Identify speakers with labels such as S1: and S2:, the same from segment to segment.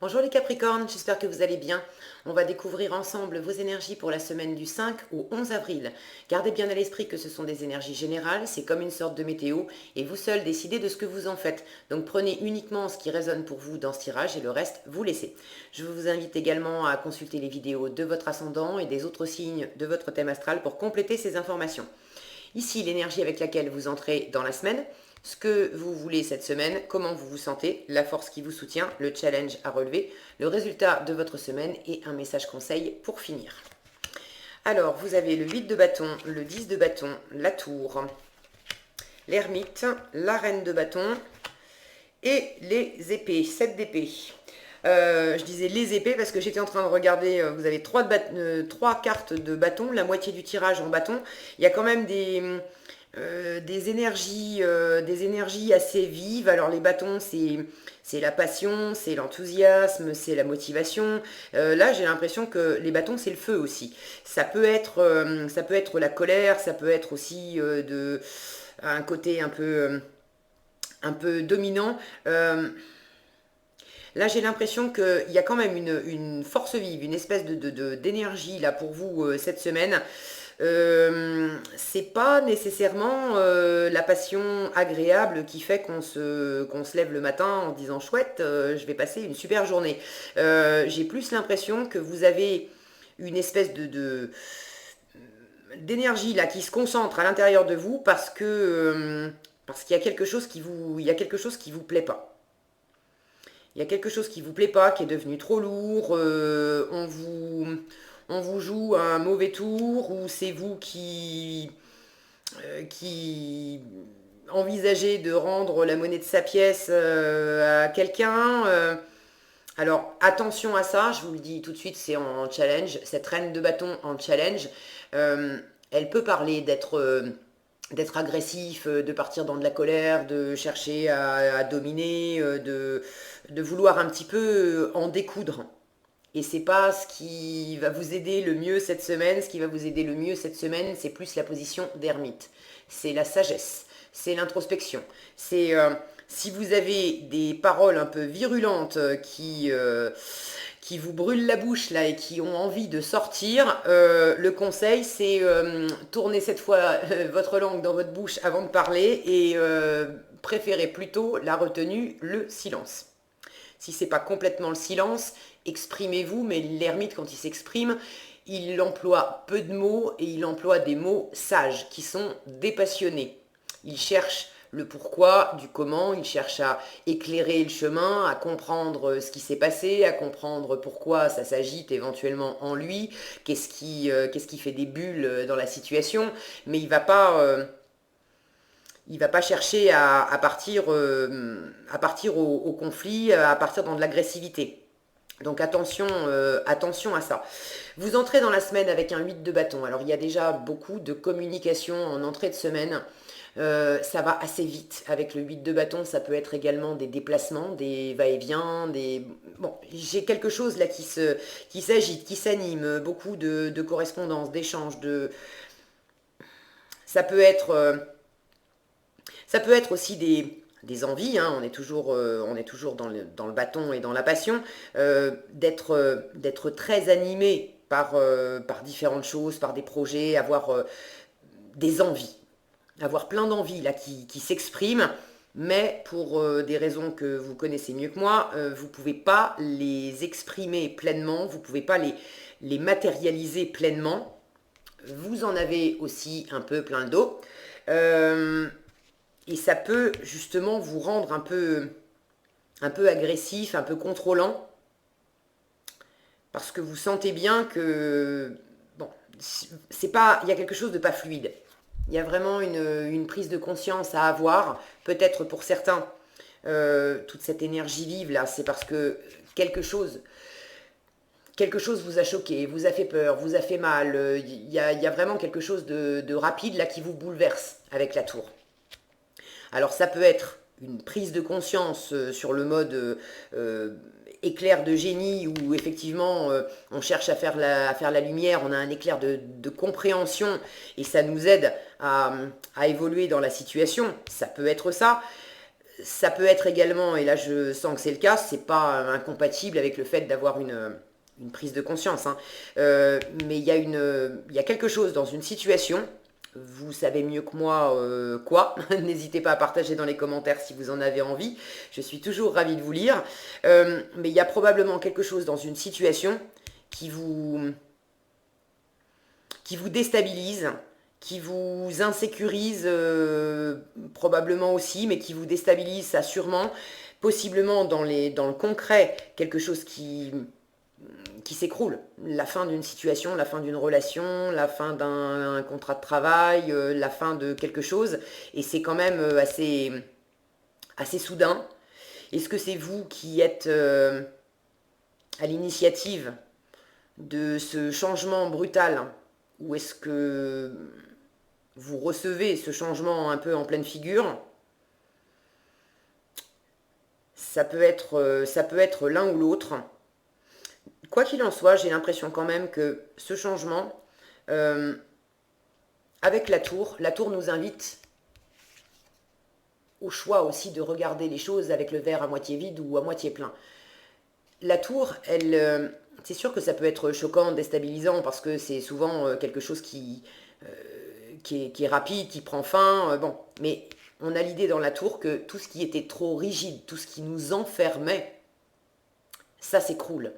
S1: Bonjour les Capricornes, j'espère que vous allez bien. On va découvrir ensemble vos énergies pour la semaine du 5 au 11 avril. Gardez bien à l'esprit que ce sont des énergies générales, c'est comme une sorte de météo et vous seuls décidez de ce que vous en faites. Donc prenez uniquement ce qui résonne pour vous dans ce tirage et le reste, vous laissez. Je vous invite également à consulter les vidéos de votre ascendant et des autres signes de votre thème astral pour compléter ces informations. Ici, l'énergie avec laquelle vous entrez dans la semaine, ce que vous voulez cette semaine, comment vous vous sentez, la force qui vous soutient, le challenge à relever, le résultat de votre semaine et un message conseil pour finir. Alors, vous avez le 8 de bâton, le 10 de bâton, la tour, l'ermite, la reine de bâton et les épées, 7 d'épées. Je disais les épées parce que j'étais en train de regarder, vous avez trois cartes de bâton, la moitié du tirage en bâton. Il y a quand même des énergies assez vives. Alors les bâtons, c'est la passion, c'est l'enthousiasme, c'est la motivation. Là, j'ai l'impression que les bâtons, c'est le feu aussi. Ça peut être la colère, ça peut être aussi un côté un peu dominant. Là, j'ai l'impression qu'il y a quand même une force vive, une espèce d'énergie là pour vous cette semaine. C'est pas nécessairement la passion agréable qui fait qu'on se lève le matin en disant chouette, je vais passer une super journée. J'ai plus l'impression que vous avez une espèce d'énergie là qui se concentre à l'intérieur de vous parce qu'il y a quelque chose il y a quelque chose qui vous plaît pas. Il y a quelque chose qui vous plaît pas, qui est devenu trop lourd, on vous joue un mauvais tour, ou c'est vous qui envisagez de rendre la monnaie de sa pièce à quelqu'un. Alors attention à ça, je vous le dis tout de suite, c'est en challenge, cette reine de bâton en challenge, elle peut parler d'être agressif, de partir dans de la colère, de chercher à dominer, de vouloir un petit peu en découdre. Et c'est pas ce qui va vous aider le mieux cette semaine. Ce qui va vous aider le mieux cette semaine, c'est plus la position d'ermite. C'est la sagesse, c'est l'introspection. C'est si vous avez des paroles un peu virulentes qui vous brûlent la bouche là et qui ont envie de sortir, le conseil c'est tourner cette fois votre langue dans votre bouche avant de parler et préférez plutôt la retenue, le silence. Si c'est pas complètement le silence, exprimez-vous, mais l'ermite quand il s'exprime, il emploie peu de mots et il emploie des mots sages qui sont dépassionnés. Il cherche le pourquoi, du comment, il cherche à éclairer le chemin, à comprendre ce qui s'est passé, à comprendre pourquoi ça s'agite éventuellement en lui, qu'est-ce qui fait des bulles dans la situation, mais il va pas chercher à partir au conflit, à partir dans de l'agressivité. Donc attention à ça. Vous entrez dans la semaine avec un 8 de bâton. Alors il y a déjà beaucoup de communication en entrée de semaine. Ça va assez vite avec le 8 de bâton. Ça peut être également des déplacements, des va-et-vient, des... Bon, j'ai quelque chose là qui s'agite, qui s'anime, beaucoup de correspondances, d'échanges, Ça peut être... euh, Ça peut être aussi des envies, hein, on est toujours dans le bâton et dans la passion, d'être très animé par différentes choses, par des projets, avoir des envies, avoir plein d'envies là qui s'expriment, mais pour des raisons que vous connaissez mieux que moi, vous ne pouvez pas les exprimer pleinement, vous ne pouvez pas les matérialiser pleinement. Vous en avez aussi un peu plein le dos. Euh, et ça peut justement vous rendre un peu agressif, un peu contrôlant, parce que vous sentez bien que, bon, c'est pas, il y a quelque chose de pas fluide. Il y a vraiment une prise de conscience à avoir, peut-être pour certains, toute cette énergie vive là, c'est parce que quelque chose, quelque chose vous a choqué, vous a fait peur, vous a fait mal. Il y a vraiment quelque chose de rapide là qui vous bouleverse avec la tour. Alors ça peut être une prise de conscience sur le mode éclair de génie où effectivement on cherche à faire la lumière, on a un éclair de compréhension et ça nous aide à évoluer dans la situation. Ça peut être ça. Ça peut être également, et là je sens que c'est le cas, c'est pas incompatible avec le fait d'avoir une prise de conscience, hein. Mais il y a quelque chose dans une situation, vous savez mieux que moi quoi, n'hésitez pas à partager dans les commentaires si vous en avez envie, je suis toujours ravie de vous lire. Mais il y a probablement quelque chose dans une situation qui vous, qui vous déstabilise, qui vous insécurise probablement aussi, mais qui vous déstabilise, ça sûrement, possiblement dans le concret, quelque chose qui s'écroule. La fin d'une situation, la fin d'une relation, la fin d'un contrat de travail, la fin de quelque chose, et c'est quand même assez soudain. Est-ce que c'est vous qui êtes à l'initiative de ce changement brutal, ou est-ce que vous recevez ce changement un peu en pleine figure? Ça peut être l'un ou l'autre. Quoi qu'il en soit, j'ai l'impression quand même que ce changement, euh, avec la tour nous invite au choix aussi de regarder les choses avec le verre à moitié vide ou à moitié plein. La tour, c'est sûr que ça peut être choquant, déstabilisant, parce que c'est souvent quelque chose qui est rapide, qui prend fin, bon. Mais on a l'idée dans la tour que tout ce qui était trop rigide, tout ce qui nous enfermait, ça s'écroule.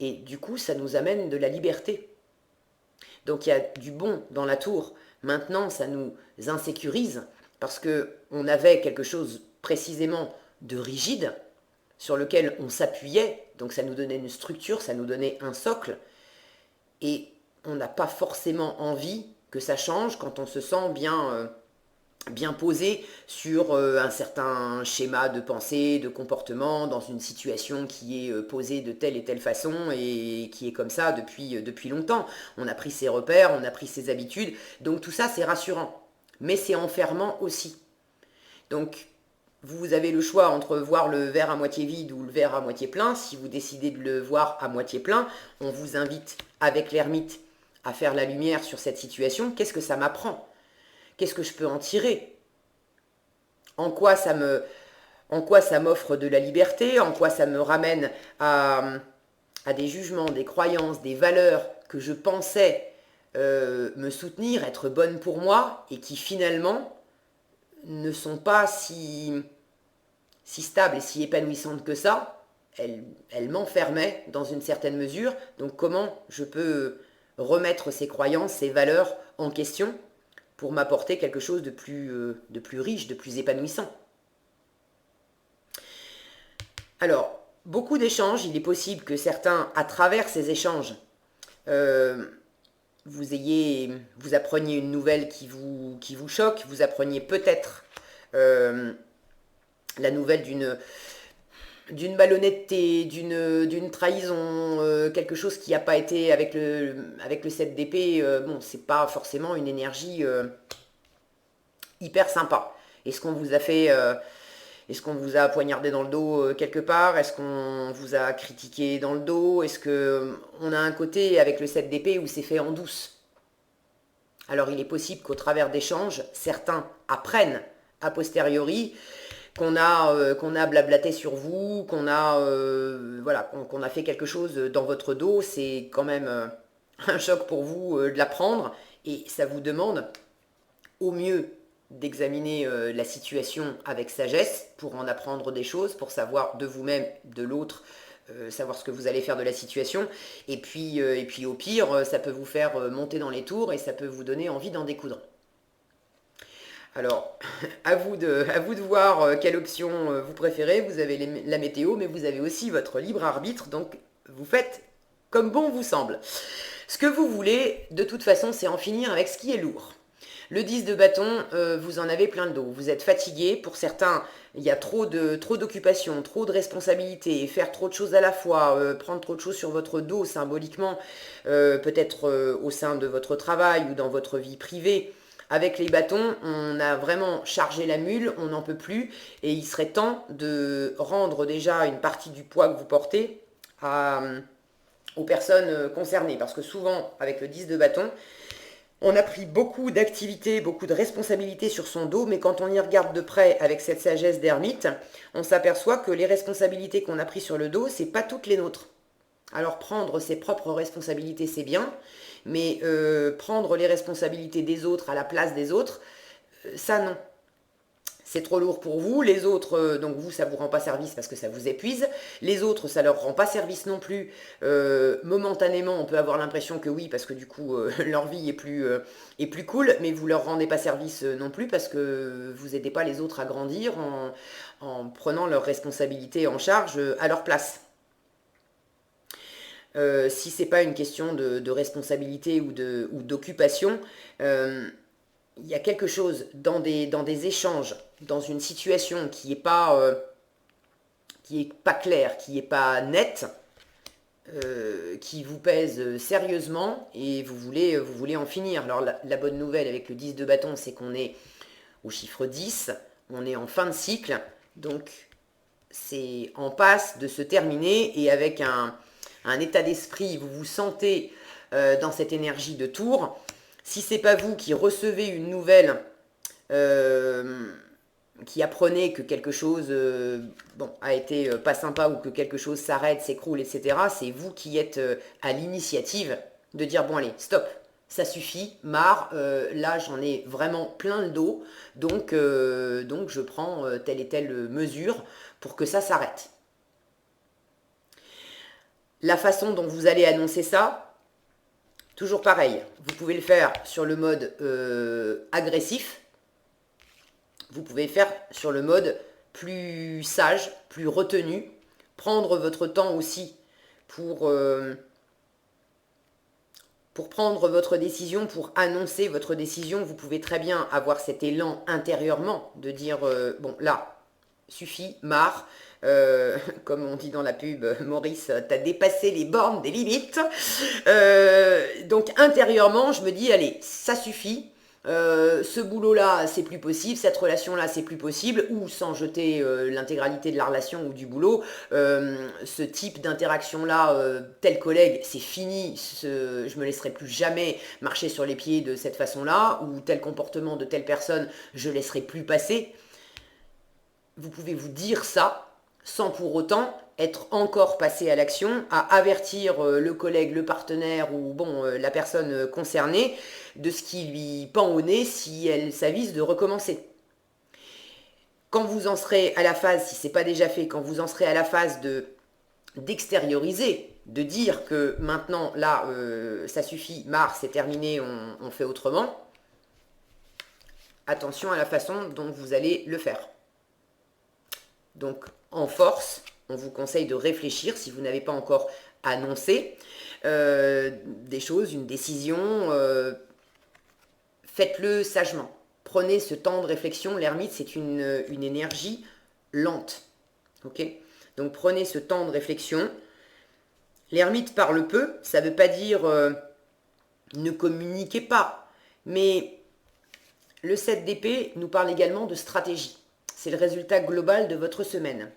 S1: Et du coup, ça nous amène de la liberté. Donc il y a du bon dans la tour. Maintenant, ça nous insécurise, parce que on avait quelque chose précisément de rigide, sur lequel on s'appuyait, donc ça nous donnait une structure, ça nous donnait un socle, et on n'a pas forcément envie que ça change quand on se sent bien posé sur un certain schéma de pensée, de comportement, dans une situation qui est posée de telle et telle façon et qui est comme ça depuis longtemps. On a pris ses repères, on a pris ses habitudes, donc tout ça c'est rassurant, mais c'est enfermant aussi. Donc vous avez le choix entre voir le verre à moitié vide ou le verre à moitié plein. Si vous décidez de le voir à moitié plein, on vous invite avec l'ermite à faire la lumière sur cette situation. Qu'est-ce que ça m'apprend? Qu'est-ce que je peux en tirer? En quoi ça m'offre de la liberté? En quoi ça me ramène à des jugements, des croyances, des valeurs que je pensais me soutenir, être bonnes pour moi, et qui finalement ne sont pas si stables et si épanouissantes que ça. Elles m'enfermaient dans une certaine mesure. Donc comment je peux remettre ces croyances, ces valeurs en question pour m'apporter quelque chose de plus riche, de plus épanouissant? Alors, beaucoup d'échanges, il est possible que certains, à travers ces échanges, euh, vous appreniez une nouvelle qui vous choque, vous appreniez peut-être euh, la nouvelle d'une malhonnêteté, d'une trahison, quelque chose qui n'a pas été avec le 7 d'épée. Bon, c'est pas forcément une énergie hyper sympa. Est-ce qu'on vous a fait, est-ce qu'on vous a poignardé dans le dos quelque part? Est-ce qu'on vous a critiqué dans le dos? Est-ce que on a un côté avec le 7 d'épée où c'est fait en douce? Alors il est possible qu'au travers d'échanges, certains apprennent a posteriori qu'on a blablaté sur vous, voilà, qu'on a fait quelque chose dans votre dos. C'est quand même un choc pour vous de l'apprendre, et ça vous demande au mieux d'examiner la situation avec sagesse pour en apprendre des choses, pour savoir de vous-même, de l'autre, savoir ce que vous allez faire de la situation. Et puis au pire, ça peut vous faire monter dans les tours et ça peut vous donner envie d'en découdre. Alors, à vous de voir quelle option vous préférez. Vous avez la météo, mais vous avez aussi votre libre arbitre, donc vous faites comme bon vous semble. Ce que vous voulez, de toute façon, c'est en finir avec ce qui est lourd. Le 10 de bâton, vous en avez plein le dos. Vous êtes fatigué. Pour certains, il y a trop d'occupations, trop de responsabilités, faire trop de choses à la fois, prendre trop de choses sur votre dos symboliquement, peut-être au sein de votre travail ou dans votre vie privée. Avec les bâtons, on a vraiment chargé la mule, on n'en peut plus, et il serait temps de rendre déjà une partie du poids que vous portez aux personnes concernées. Parce que souvent, avec le 10 de bâton, On a pris beaucoup d'activités, beaucoup de responsabilités sur son dos, mais quand on y regarde de près avec cette sagesse d'ermite, on s'aperçoit que les responsabilités qu'on a prises sur le dos, c'est pas toutes les nôtres. Alors prendre ses propres responsabilités, c'est bien, mais prendre les responsabilités des autres à la place des autres, ça non. C'est trop lourd pour vous, les autres, donc vous, ça ne vous rend pas service parce que ça vous épuise. Les autres, ça ne leur rend pas service non plus. Momentanément, on peut avoir l'impression que oui, parce que du coup, leur vie est plus cool, mais vous ne leur rendez pas service non plus parce que vous n'aidez pas les autres à grandir en prenant leurs responsabilités en charge à leur place. Si c'est pas une question de responsabilité ou d'occupation, il y a quelque chose dans des échanges, dans une situation qui est pas claire, qui est pas nette, qui vous pèse sérieusement et vous voulez en finir. Alors la bonne nouvelle avec le 10 de bâton, c'est qu'on est au chiffre 10, on est en fin de cycle, donc c'est en passe de se terminer et avec un état d'esprit, vous vous sentez dans cette énergie de tour. Si c'est pas vous qui recevez une nouvelle qui apprenez que quelque chose a été pas sympa ou que quelque chose s'arrête, s'écroule, etc., c'est vous qui êtes à l'initiative de dire bon allez, stop, ça suffit, marre, là j'en ai vraiment plein le dos, donc je prends telle et telle mesure pour que ça s'arrête. La façon dont vous allez annoncer ça, toujours pareil, vous pouvez le faire sur le mode agressif, vous pouvez faire sur le mode plus sage, plus retenu, prendre votre temps aussi pour prendre votre décision, pour annoncer votre décision. Vous pouvez très bien avoir cet élan intérieurement de dire bon là, suffit, marre. Comme on dit dans la pub, Maurice, t'as dépassé les bornes des limites. Donc intérieurement, je me dis, allez, ça suffit. Ce boulot-là, c'est plus possible. Cette relation-là, c'est plus possible. Ou sans jeter l'intégralité de la relation ou du boulot, ce type d'interaction-là, tel collègue, c'est fini. Je me laisserai plus jamais marcher sur les pieds de cette façon-là. Ou tel comportement de telle personne, je laisserai plus passer. Vous pouvez vous dire ça sans pour autant être encore passé à l'action, à avertir le collègue, le partenaire ou bon la personne concernée de ce qui lui pend au nez si elle s'avise de recommencer. Quand vous en serez à la phase, si ce n'est pas déjà fait, quand vous en serez à la phase d'extérioriser, de dire que maintenant là ça suffit, marre, c'est terminé, on fait autrement, attention à la façon dont vous allez le faire. Donc, en force, on vous conseille de réfléchir si vous n'avez pas encore annoncé des choses, une décision. Faites-le sagement. Prenez ce temps de réflexion. L'ermite, c'est une énergie lente. Ok ? Donc, prenez ce temps de réflexion. L'ermite parle peu. Ça ne veut pas dire ne communiquez pas. Mais le 7 d'épée nous parle également de stratégie. C'est le résultat global de votre semaine.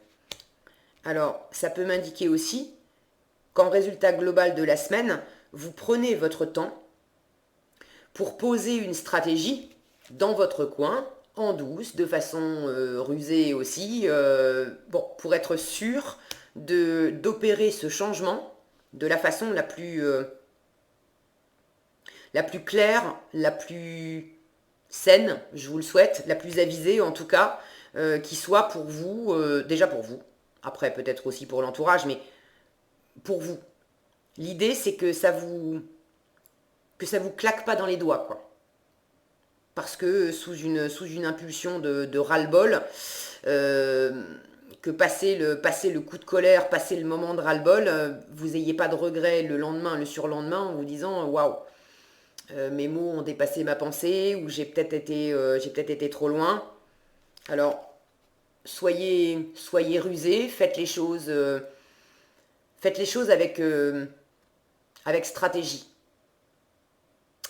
S1: Alors, ça peut m'indiquer aussi qu'en résultat global de la semaine, vous prenez votre temps pour poser une stratégie dans votre coin, en douce, de façon rusée aussi, pour être sûr d'opérer ce changement de la façon la plus claire, la plus saine, je vous le souhaite, la plus avisée en tout cas, qui soit pour vous, déjà pour vous, après peut-être aussi pour l'entourage, mais pour vous. L'idée c'est que ça vous claque pas dans les doigts, quoi. Parce que sous une impulsion de ras-le-bol, que passer le coup de colère, passer le moment de ras-le-bol, vous n'ayez pas de regret le lendemain, le surlendemain, en vous disant waouh, mes mots ont dépassé ma pensée, ou j'ai peut-être été trop loin. Alors, soyez rusés, faites les choses avec stratégie,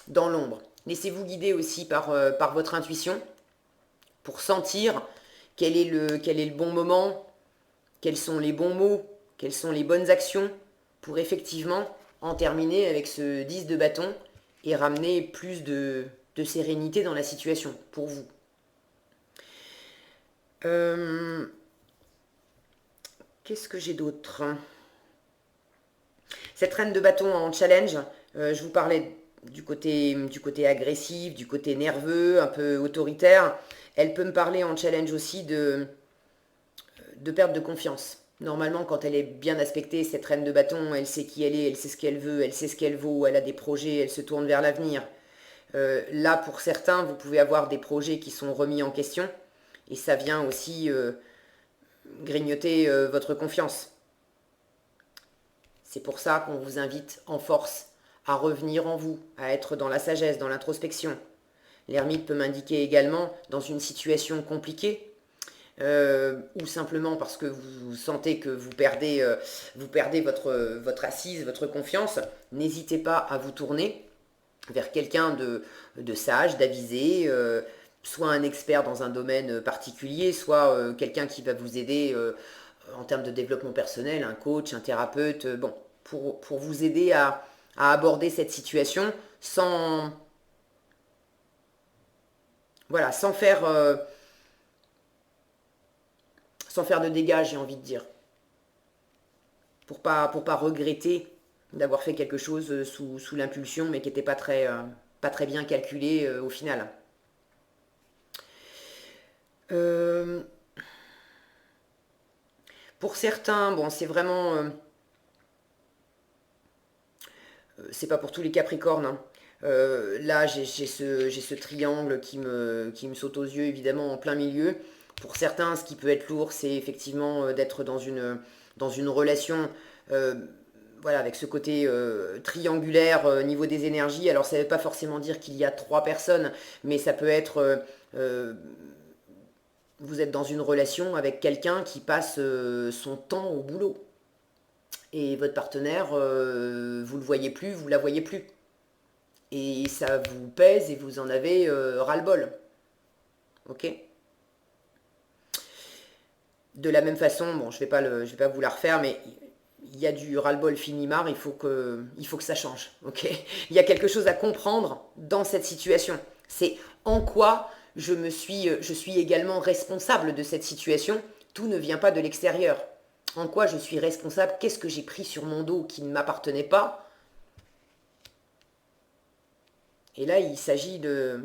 S1: dans l'ombre. Laissez-vous guider aussi par votre intuition pour sentir quel est le bon moment, quels sont les bons mots, quelles sont les bonnes actions pour effectivement en terminer avec ce 10 de bâton et ramener plus de sérénité dans la situation pour vous. Qu'est-ce que j'ai d'autre? Cette reine de bâton en challenge, je vous parlais du côté agressif, du côté nerveux, un peu autoritaire. Elle peut me parler en challenge aussi de perte de confiance. Normalement, quand elle est bien aspectée, cette reine de bâton, elle sait qui elle est, elle sait ce qu'elle veut, elle sait ce qu'elle vaut, elle a des projets, elle se tourne vers l'avenir. Là, pour certains, vous pouvez avoir des projets qui sont remis en question, et ça vient aussi grignoter votre confiance. C'est pour ça qu'on vous invite en force à revenir en vous, à être dans la sagesse, dans l'introspection. L'ermite peut m'indiquer également dans une situation compliquée, ou simplement parce que vous sentez que vous perdez votre assise, votre confiance, n'hésitez pas à vous tourner vers quelqu'un de sage, d'avisé, soit un expert dans un domaine particulier, soit quelqu'un qui va vous aider en termes de développement personnel, un coach, un thérapeute, bon, pour vous aider à aborder cette situation voilà, sans faire de dégâts, j'ai envie de dire. Pour pas regretter d'avoir fait quelque chose sous l'impulsion, mais qui n'était pas très bien calculé au final. Pour certains, bon, c'est vraiment... c'est pas pour tous les Capricornes, hein. Là, j'ai ce triangle qui me saute aux yeux, évidemment, en plein milieu. Pour certains, ce qui peut être lourd, c'est effectivement d'être dans une relation euh, voilà, avec ce côté triangulaire niveau des énergies. Alors, ça ne veut pas forcément dire qu'il y a trois personnes, mais ça peut être... vous êtes dans une relation avec quelqu'un qui passe son temps au boulot. Et votre partenaire, vous le voyez plus, vous la voyez plus. Et ça vous pèse et vous en avez ras-le-bol. Ok? De la même façon, bon, je vais pas vous la refaire, mais il y a du ras-le-bol finimar, il faut que ça change. Ok? Il y a quelque chose à comprendre dans cette situation. C'est en quoi je suis également responsable de cette situation. Tout ne vient pas de l'extérieur. En quoi je suis responsable? Qu'est-ce que j'ai pris sur mon dos qui ne m'appartenait pas? Et là, il s'agit de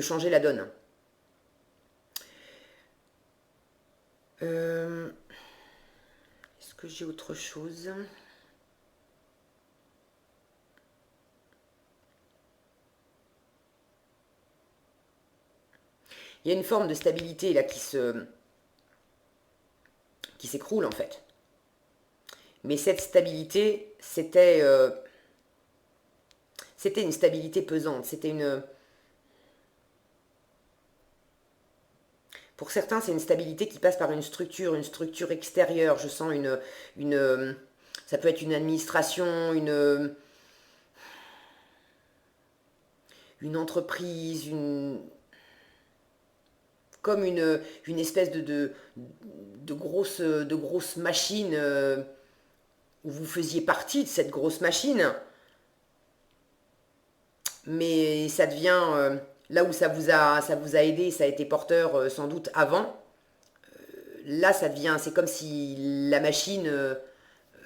S1: changer la donne. Est-ce que j'ai autre chose? Il y a une forme de stabilité là qui s'écroule en fait. Mais cette stabilité, c'était une stabilité pesante. Pour certains, c'est une stabilité qui passe par une structure extérieure. Je sens ça peut être une administration, une entreprise, comme une espèce de grosse machine où vous faisiez partie de cette grosse machine, mais ça devient là où ça vous a aidé, ça a été porteur sans doute avant. Là, ça devient, c'est comme si la machine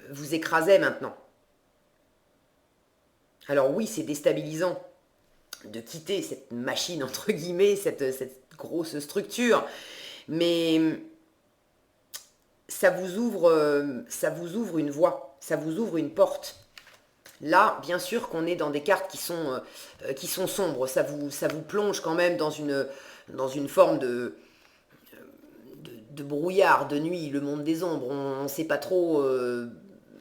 S1: vous écrasait maintenant. Alors oui, c'est déstabilisant de quitter cette machine entre guillemets, cette grosse structure, mais ça vous ouvre une voie, ça vous ouvre une porte. Là, bien sûr qu'on est dans des cartes qui sont sombres, ça vous plonge quand même dans une forme de brouillard, de nuit, le monde des ombres. On ne sait pas trop,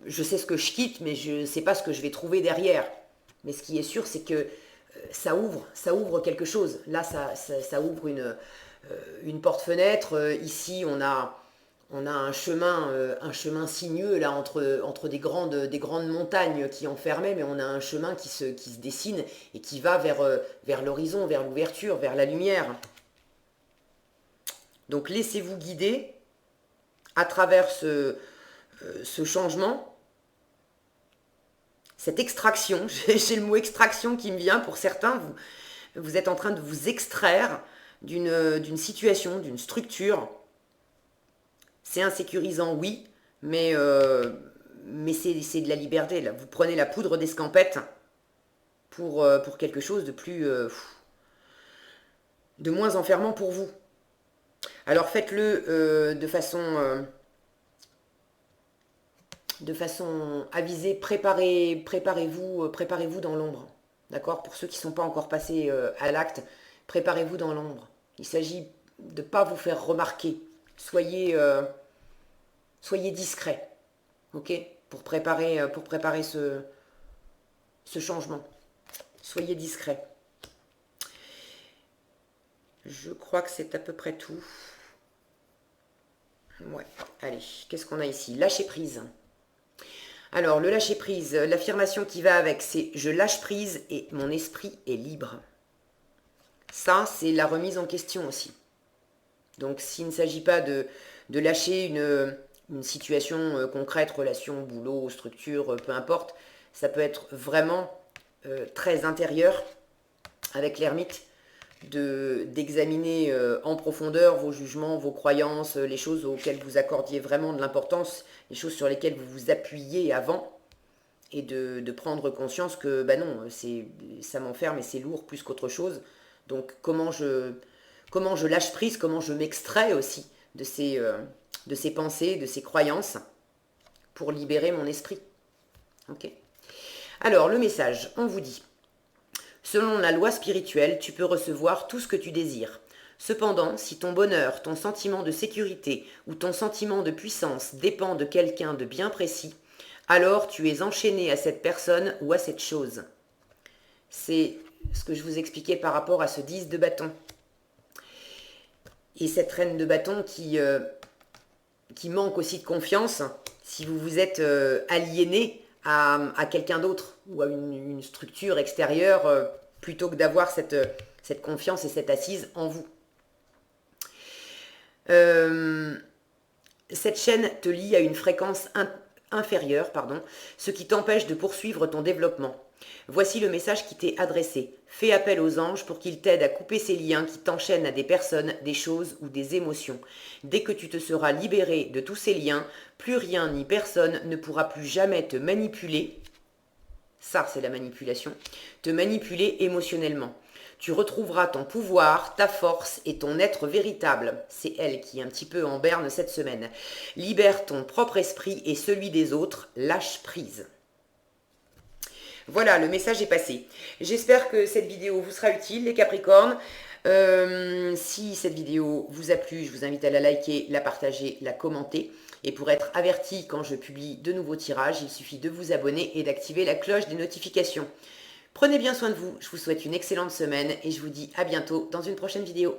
S1: je sais ce que je quitte, mais je ne sais pas ce que je vais trouver derrière. Mais ce qui est sûr, c'est que ça ouvre quelque chose. Là, ça ouvre une porte-fenêtre. Ici, on a un chemin sinueux là entre des grandes montagnes qui enfermaient, mais on a un chemin qui se dessine et qui va vers l'horizon, vers l'ouverture, vers la lumière. Donc laissez-vous guider à travers ce changement. cette extraction, j'ai le mot extraction qui me vient, pour certains, vous êtes en train de vous extraire d'une situation, d'une structure. C'est insécurisant, oui, mais c'est de la liberté. Là. Vous prenez la poudre d'escampette pour quelque chose de plus... de moins enfermant pour vous. Alors faites-le de façon avisée, préparez-vous dans l'ombre. D'accord? Pour ceux qui ne sont pas encore passés à l'acte, préparez-vous dans l'ombre. Il s'agit de ne pas vous faire remarquer. Soyez discret, ok? Pour préparer ce changement. Soyez discret. Je crois que c'est à peu près tout. Ouais, allez, qu'est-ce qu'on a ici? Lâcher prise. Alors, le lâcher prise, l'affirmation qui va avec, c'est « je lâche prise et mon esprit est libre ». Ça, c'est la remise en question aussi. Donc, s'il ne s'agit pas de lâcher une situation concrète, relation, boulot, structure, peu importe, ça peut être vraiment très intérieur avec l'ermite, d'examiner en profondeur vos jugements, vos croyances, les choses auxquelles vous accordiez vraiment de l'importance, les choses sur lesquelles vous vous appuyez avant, et de prendre conscience que bah non, ça m'enferme et c'est lourd plus qu'autre chose. Donc comment je lâche prise, comment je m'extrais aussi de ces pensées, de ces croyances, pour libérer mon esprit. Ok. Alors le message, on vous dit: selon la loi spirituelle, tu peux recevoir tout ce que tu désires. Cependant, si ton bonheur, ton sentiment de sécurité ou ton sentiment de puissance dépend de quelqu'un de bien précis, alors tu es enchaîné à cette personne ou à cette chose. C'est ce que je vous expliquais par rapport à ce 10 de bâton. Et cette reine de bâton qui manque aussi de confiance, si vous vous êtes aliéné à quelqu'un d'autre ou à une structure extérieure, plutôt que d'avoir cette confiance et cette assise en vous. Cette chaîne te lie à une fréquence inférieure, ce qui t'empêche de poursuivre ton développement. Voici le message qui t'est adressé. Fais appel aux anges pour qu'ils t'aident à couper ces liens qui t'enchaînent à des personnes, des choses ou des émotions. Dès que tu te seras libéré de tous ces liens, plus rien ni personne ne pourra plus jamais te manipuler. Ça, c'est la manipulation. Te manipuler émotionnellement. Tu retrouveras ton pouvoir, ta force et ton être véritable. C'est elle qui est un petit peu en berne cette semaine. Libère ton propre esprit et celui des autres. Lâche prise. Voilà, le message est passé. J'espère que cette vidéo vous sera utile, les Capricornes. Si cette vidéo vous a plu, je vous invite à la liker, la partager, la commenter. Et pour être averti quand je publie de nouveaux tirages, il suffit de vous abonner et d'activer la cloche des notifications. Prenez bien soin de vous, je vous souhaite une excellente semaine et je vous dis à bientôt dans une prochaine vidéo.